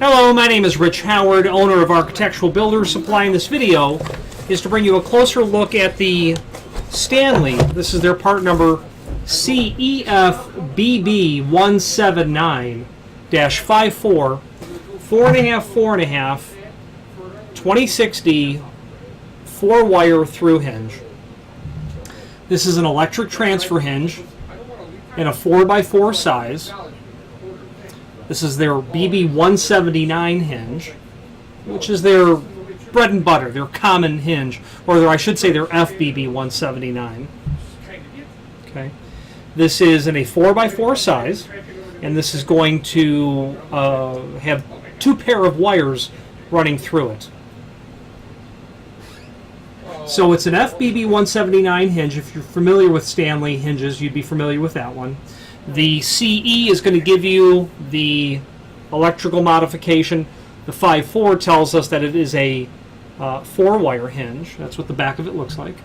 Hello, my name is Rich Howard, owner of Architectural Builders Supply. In this video is to bring you a closer look at the Stanley. This is their part number CEFBB179-54, 4.5, 4.5, 26D, 4-wire through hinge. This is an electric transfer hinge in a 4x4 size. This is their BB179 hinge, which is their bread and butter, their common hinge, or I should say their FBB179. Okay, this is in a 4x4 size, and this is going to have 2 pair of wires running through it. So it's an FBB179 hinge. If you're familiar with Stanley hinges, you'd be familiar with that one. The CE is going to give you the electrical modification. The 5.4 tells us that it is a 4-wire hinge. That's what the back of it looks like.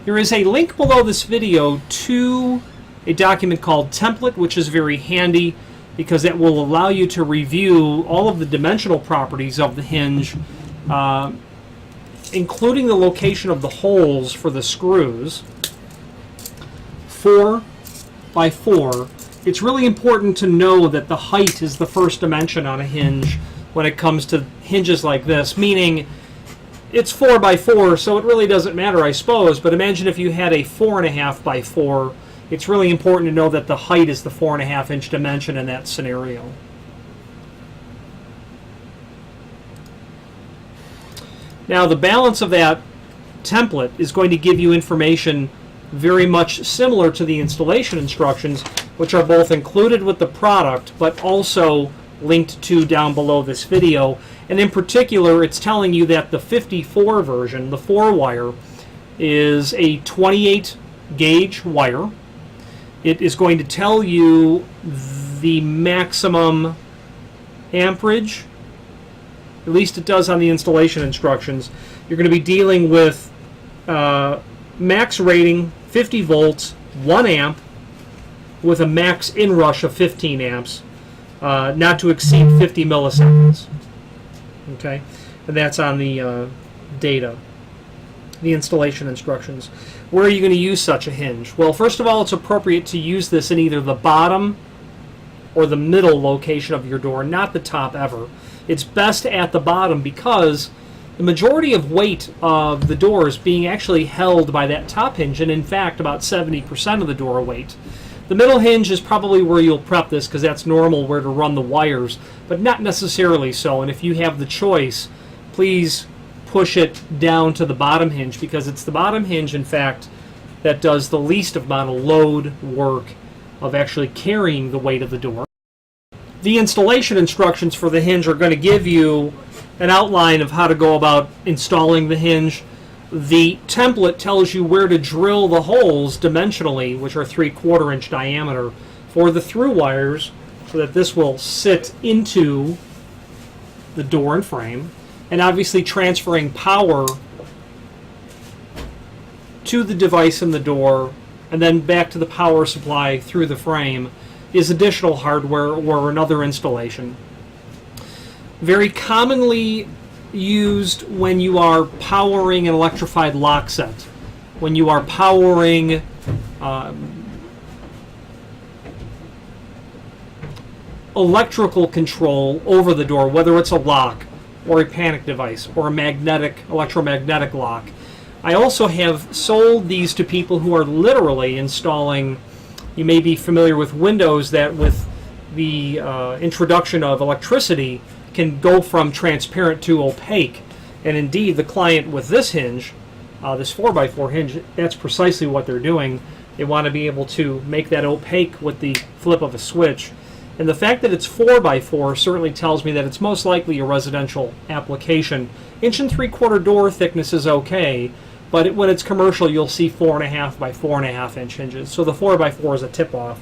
There is a link below this video to a document called Template, which is very handy because that will allow you to review all of the dimensional properties of the hinge, including the location of the holes for the screws. 4x4. It's really important to know that the height is the first dimension on a hinge when it comes to hinges like this, meaning it's 4x4, so it really doesn't matter, I suppose, but imagine if you had a 4.5x4. It's really important to know that the height is the 4.5-inch dimension in that scenario. Now, the balance of that template is going to give you information very much similar to the installation instructions, which are both included with the product, but also linked to down below this video. And in particular, it's telling you that the 54 version, the 4-wire, is a 28 gauge wire. It is going to tell you the maximum amperage. At least it does on the installation instructions. You're going to be dealing with max rating 50 volts, 1 amp, with a max inrush of 15 amps, not to exceed 50 milliseconds. Okay, and that's on the data, the installation instructions. Where are you going to use such a hinge? Well, first of all, it's appropriate to use this in either the bottom or the middle location of your door, not the top ever. It's best at the bottom because the majority of weight of the door is being actually held by that top hinge, and in fact about 70% of the door weight. The middle hinge is probably where you'll prep this because that's normal where to run the wires, but not necessarily so. And if you have the choice, please push it down to the bottom hinge because it's the bottom hinge, in fact, that does the least amount of load work of actually carrying the weight of the door. The installation instructions for the hinge are going to give you an outline of how to go about installing the hinge. The template tells you where to drill the holes dimensionally, which are 3/4 inch diameter, for the through wires, so that this will sit into the door and frame. And obviously transferring power to the device in the door and then back to the power supply through the frame is additional hardware or another installation. Very commonly used when you are powering an electrified lock set, when you are powering electrical control over the door, whether it's a lock or a panic device or a electromagnetic lock. I also have sold these to people who are literally installing. You may be familiar with windows that with the introduction of electricity can go from transparent to opaque. And indeed, the client with this hinge, this 4x4 hinge, that's precisely what they're doing. They want to be able to make that opaque with the flip of a switch. And the fact that it's 4x4 certainly tells me that it's most likely a residential application. 1 3/4 door thickness is okay, but when it's commercial, you'll see 4.5 by 4.5 inch hinges. So the 4x4 is a tip-off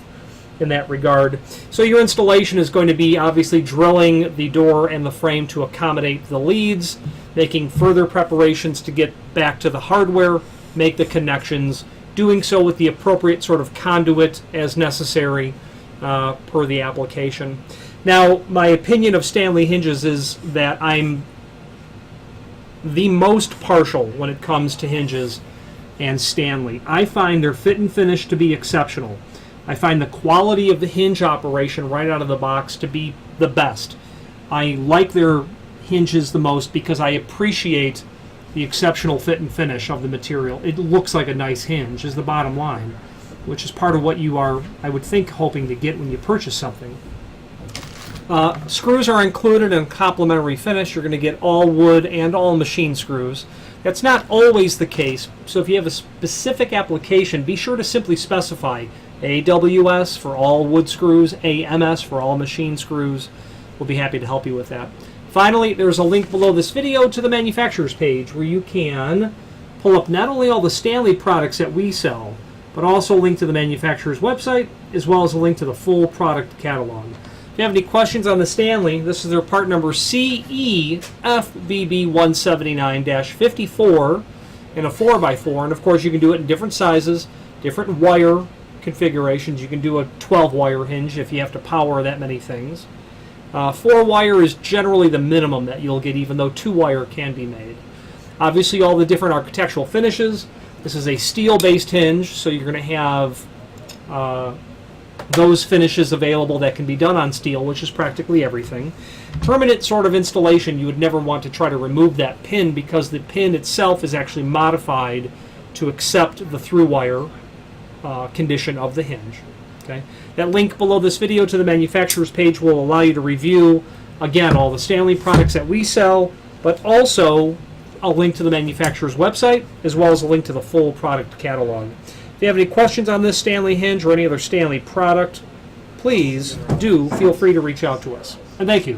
in that regard. So your installation is going to be obviously drilling the door and the frame to accommodate the leads, making further preparations to get back to the hardware, make the connections, doing so with the appropriate sort of conduit as necessary per the application. Now, my opinion of Stanley hinges is that I'm the most partial when it comes to hinges and Stanley. I find their fit and finish to be exceptional. I find the quality of the hinge operation right out of the box to be the best. I like their hinges the most because I appreciate the exceptional fit and finish of the material. It looks like a nice hinge is the bottom line, which is part of what you are, I would think, hoping to get when you purchase something. Screws are included in complimentary finish. You're going to get all wood and all machine screws. That's not always the case, so if you have a specific application, be sure to simply specify AWS for all wood screws, AMS for all machine screws. We'll be happy to help you with that. Finally, there's a link below this video to the manufacturer's page where you can pull up not only all the Stanley products that we sell, but also a link to the manufacturer's website, as well as a link to the full product catalog. If you have any questions on the Stanley, this is their part number CEFBB179-54 in a 4x4, and of course you can do it in different sizes, different wire configurations. You can do a 12-wire hinge if you have to power that many things. 4-wire is generally the minimum that you'll get, even though 2-wire can be made. Obviously, all the different architectural finishes. This is a steel-based hinge, so you're going to have those finishes available that can be done on steel, which is practically everything. Permanent sort of installation, you would never want to try to remove that pin because the pin itself is actually modified to accept the through-wire condition of the hinge. Okay? That link below this video to the manufacturer's page will allow you to review, again, all the Stanley products that we sell, but also a link to the manufacturer's website, as well as a link to the full product catalog. If you have any questions on this Stanley hinge or any other Stanley product, please do feel free to reach out to us. And thank you.